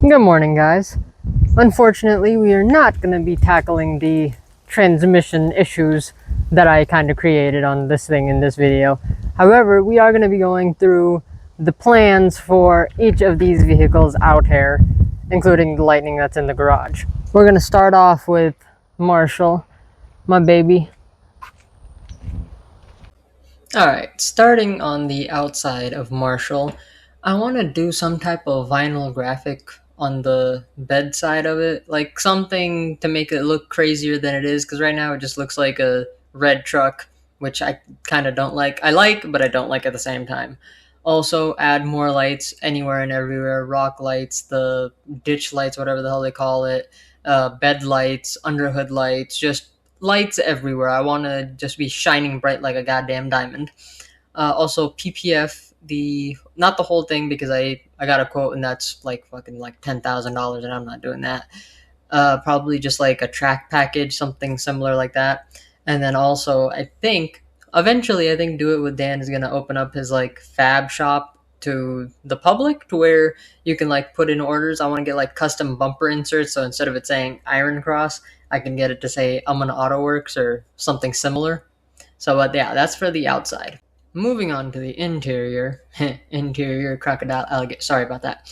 Good morning, guys. Unfortunately, we are not going to be tackling the transmission issues that I kind of created on this thing in this video. However, we are going to be going through the plans for each of these vehicles out here, including the Lightning that's in the garage. We're going to start off with Marshall, my baby. Alright, starting on the outside of Marshall, I want to do some type of vinyl graphic on the bed side of it, like something to make it look crazier than it is, because right now it just looks like a red truck, which I kind of don't like. I like, but I don't like at the same time. Also, add more lights anywhere and everywhere, rock lights, the ditch lights, whatever the hell they call it, bed lights, underhood lights, just lights everywhere. I want to just be shining bright like a goddamn diamond. Also, PPF the not the whole thing, because I got a quote and that's like fucking like $10,000 and I'm not doing that. Probably just like a track package, something similar like that. And then also, I think eventually, I think Do It With Dan is gonna open up his like fab shop to the public, to where you can like put in orders. I want to get like custom bumper inserts, so instead of it saying Iron Cross, I can get it to say Aman Auto Works or something similar. So, but yeah, that's for the outside. Moving on to the interior, interior crocodile alligator. Sorry about that.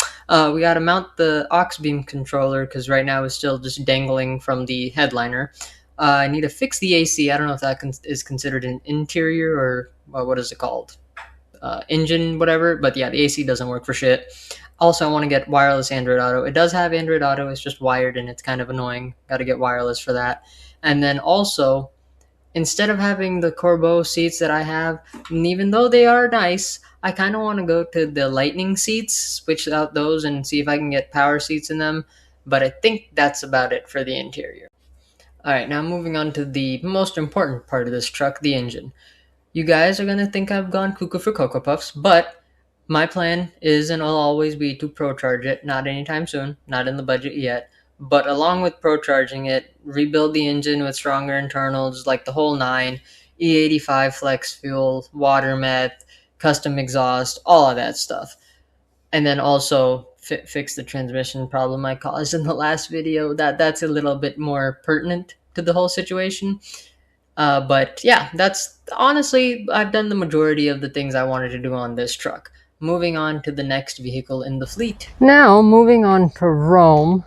We gotta mount the aux beam controller because right now it's still just dangling from the headliner. I need to fix the AC. I don't know if that is considered an interior or what is it called? Engine, whatever. But yeah, the AC doesn't work for shit. Also, I want to get wireless Android Auto. It does have Android Auto. It's just wired and it's kind of annoying. Got to get wireless for that. And then also, instead of having the Corbeau seats that I have, and even though they are nice, I kind of want to go to the Lightning seats, switch out those, and see if I can get power seats in them. But I think that's about it for the interior. Alright, now moving on to the most important part of this truck, the engine. You guys are going to think I've gone cuckoo for Cocoa Puffs, but my plan is and will always be to pro charge it, not anytime soon, not in the budget yet. But along with pro charging it, rebuild the engine with stronger internals, like the whole nine, E85 flex fuel, water meth, custom exhaust, all of that stuff. And then also fix the transmission problem I caused in the last video. That's a little bit more pertinent to the whole situation. But yeah, that's honestly, I've done the majority of the things I wanted to do on this truck. Moving on to the next vehicle in the fleet. Now, moving on to Rome,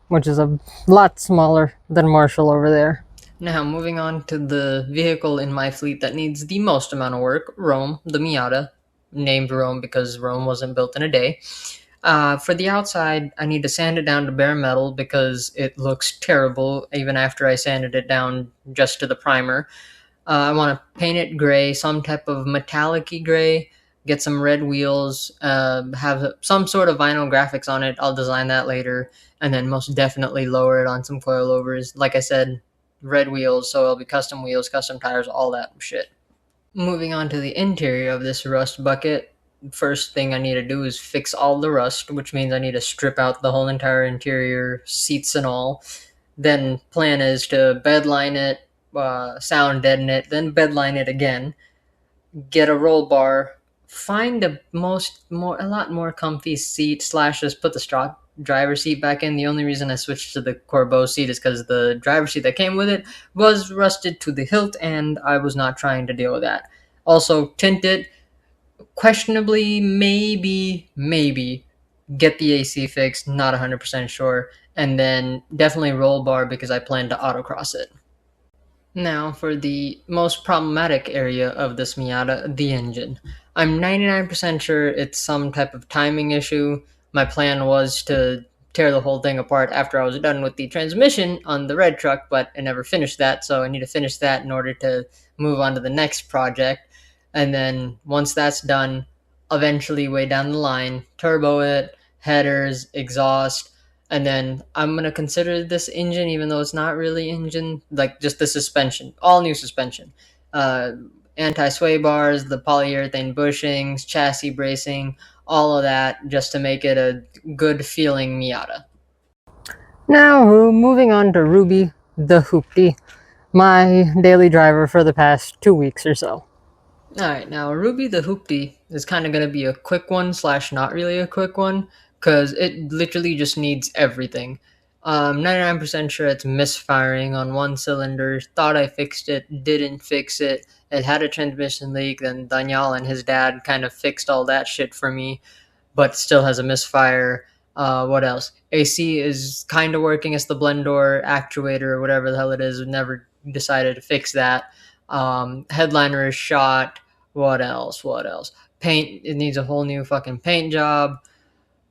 which is a lot smaller than Marshall over there. Now, moving on to the vehicle in my fleet that needs the most amount of work, Rome, the Miata, named Rome because Rome wasn't built in a day. For the outside, I need to sand it down to bare metal because it looks terrible even after I sanded it down just to the primer. I want to paint it gray, some type of metallic-y gray, get some red wheels, have some sort of vinyl graphics on it. I'll design that later, and then most definitely lower it on some coilovers. Like I said, red wheels, so it'll be custom wheels, custom tires, all that shit. Moving on to the interior of this rust bucket, first thing I need to do is fix all the rust, which means I need to strip out the whole entire interior, seats and all. Then plan is to bedline it, sound deaden it, then bedline it again, get a roll bar, find a lot more comfy seat, slash just put the straw driver seat back in. The only reason I switched to the Corbeau seat is because the driver seat that came with it was rusted to the hilt, and I was not trying to deal with that. Also, tint it. Questionably, maybe get the AC fixed. Not 100% sure. And then definitely roll bar because I plan to autocross it. Now, for the most problematic area of this Miata, the engine. I'm 99% sure it's some type of timing issue. My plan was to tear the whole thing apart after I was done with the transmission on the red truck, but I never finished that, so I need to finish that in order to move on to the next project. And then once that's done, eventually way down the line, turbo it, headers, exhaust, and then I'm going to consider this engine, even though it's not really engine, like just the suspension, all new suspension. Anti-sway bars, the polyurethane bushings, chassis bracing, all of that, just to make it a good feeling Miata. Now, moving on to Ruby the Hoopty, my daily driver for the past 2 weeks or so. Alright, now Ruby the Hoopty is kind of going to be a quick one, slash not really a quick one, because it literally just needs everything. 99% sure it's misfiring on one cylinder. Thought I fixed it, didn't fix it. It had a transmission leak. Then Daniel and his dad kind of fixed all that shit for me, but still has a misfire. What else? AC is kind of working as the blend door actuator or whatever the hell it is. Never decided to fix that. Headliner is shot. What else? What else? Paint. It needs a whole new fucking paint job.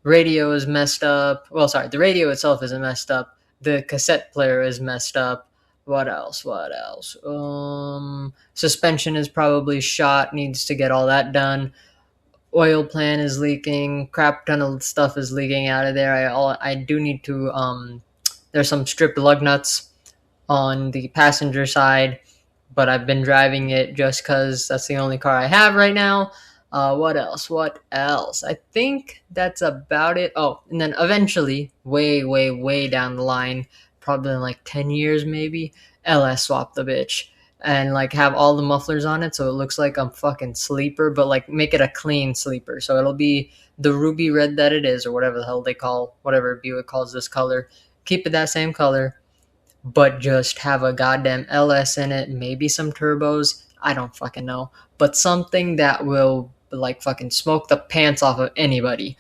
Radio is messed up. Well, sorry, the radio itself isn't messed up. The cassette player is messed up. What else? What else? Suspension is probably shot. Needs to get all that done. Oil pan is leaking. Crap ton of stuff is leaking out of there. I do need to there's some stripped lug nuts on the passenger side, but I've been driving it just because that's the only car I have right now. What else? What else? I think that's about it. Oh, and then eventually, way, way, way down the line, probably in like 10 years maybe, LS swap the bitch. And like have all the mufflers on it so it looks like I'm fucking sleeper, but like make it a clean sleeper. So it'll be the ruby red that it is, or whatever the hell they call, whatever Buick calls this color. Keep it that same color, but just have a goddamn LS in it, maybe some turbos. I don't fucking know, but something that will like fucking smoke the pants off of anybody,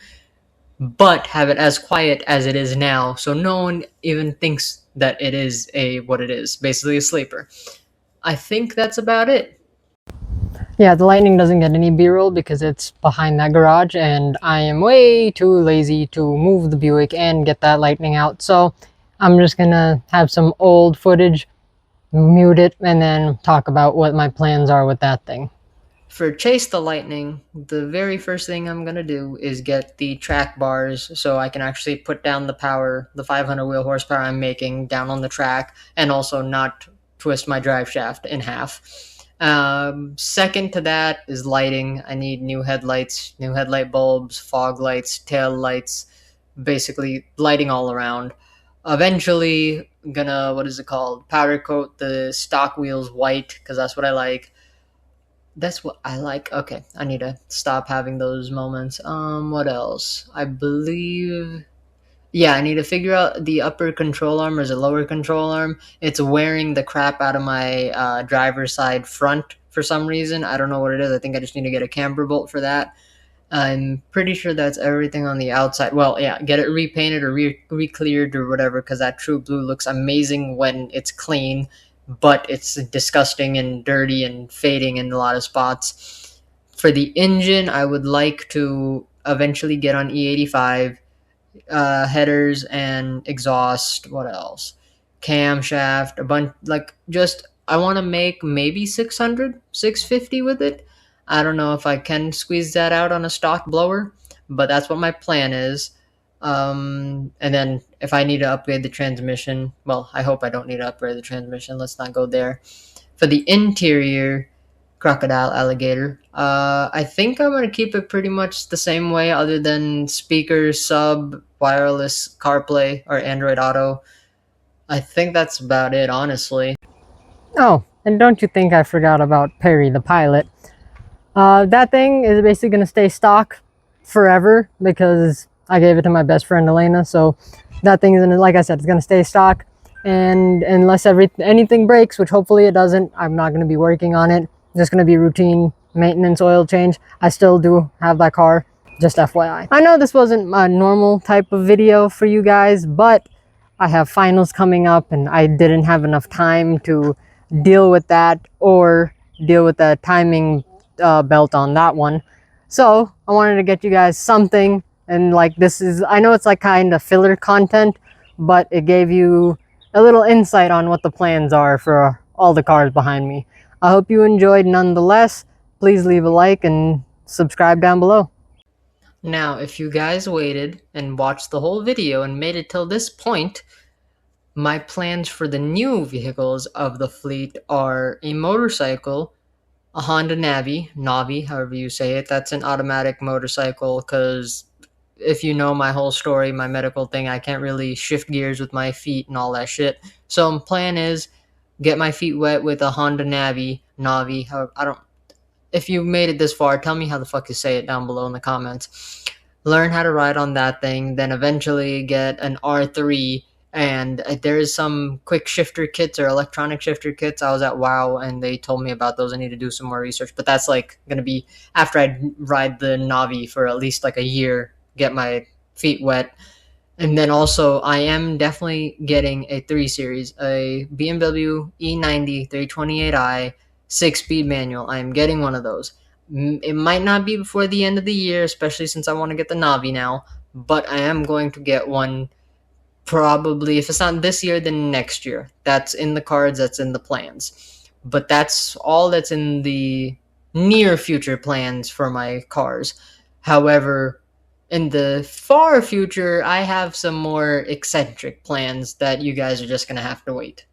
but have it as quiet as it is now, so no one even thinks that it is a what it is, basically a sleeper. I think that's about it. Yeah, the Lightning doesn't get any B-roll because it's behind that garage, and I am way too lazy to move the Buick and get that Lightning out. So I'm just gonna have some old footage, mute it, and then talk about what my plans are with that thing. For Chase the Lightning, the very first thing I'm gonna do is get the track bars so I can actually put down the power, the 500 wheel horsepower I'm making down on the track, and also not twist my drive shaft in half. Second to that is lighting. I need new headlights, new headlight bulbs, fog lights, tail lights, basically lighting all around. Eventually, gonna, what is it called? Powder coat the stock wheels white because that's what I like. That's what I like. Okay, I need to stop having those moments. What else? I believe. Yeah, I need to figure out the upper control arm or the lower control arm. It's wearing the crap out of my driver's side front for some reason. I don't know what it is. I think I just need to get a camber bolt for that. I'm pretty sure that's everything on the outside. Well, yeah, get it repainted or re-cleared or whatever, because that true blue looks amazing when it's clean, but it's disgusting and dirty and fading in a lot of spots. For the engine, I would like to eventually get on E85, headers and exhaust. What else? Camshaft, a bunch, like just I want to make maybe 600, 650 with it. I don't know if I can squeeze that out on a stock blower, but that's what my plan is. And then if I need to upgrade the transmission, well, I hope I don't need to upgrade the transmission. Let's not go there. For the interior, crocodile, alligator. I think I'm gonna keep it pretty much the same way, other than speakers, sub, wireless CarPlay, or Android Auto. I think that's about it, honestly. Oh, and don't you think I forgot about Perry the pilot? That thing is basically gonna stay stock forever because I gave it to my best friend Elena. So that thing is gonna, like I said, it's gonna stay stock. And unless anything breaks, which hopefully it doesn't, I'm not gonna be working on it. Just going to be routine maintenance, oil change. I still do have that car, just FYI. I know this wasn't a normal type of video for you guys, but I have finals coming up and I didn't have enough time to deal with that or deal with the timing belt on that one. So I wanted to get you guys something, and like this is, I know it's like kind of filler content, but it gave you a little insight on what the plans are for all the cars behind me. I hope you enjoyed nonetheless. Please leave a like and subscribe down below. Now, if you guys waited and watched the whole video and made it till this point, my plans for the new vehicles of the fleet are a motorcycle, a Honda Navi, however you say it. That's an automatic motorcycle because if you know my whole story, my medical thing, I can't really shift gears with my feet and all that shit. So my plan is get my feet wet with a Honda Navi. However, I don't. If you made it this far, tell me how the fuck you say it down below in the comments. learn how to ride on that thing, then eventually get an R3. And there's some quick shifter kits or electronic shifter kits. I was at WoW and they told me about those. I need to do some more research, but that's like going to be after I ride the Navi for at least like a year, get my feet wet. And then also, I am definitely getting a 3 Series, a BMW E90 328i 6-speed manual. I am getting one of those. It might not be before the end of the year, especially since I want to get the Navi now, but I am going to get one probably, if it's not this year, then next year. That's in the cards, that's in the plans. But that's all that's in the near future plans for my cars. However, in the far future, I have some more eccentric plans that you guys are just going to have to wait.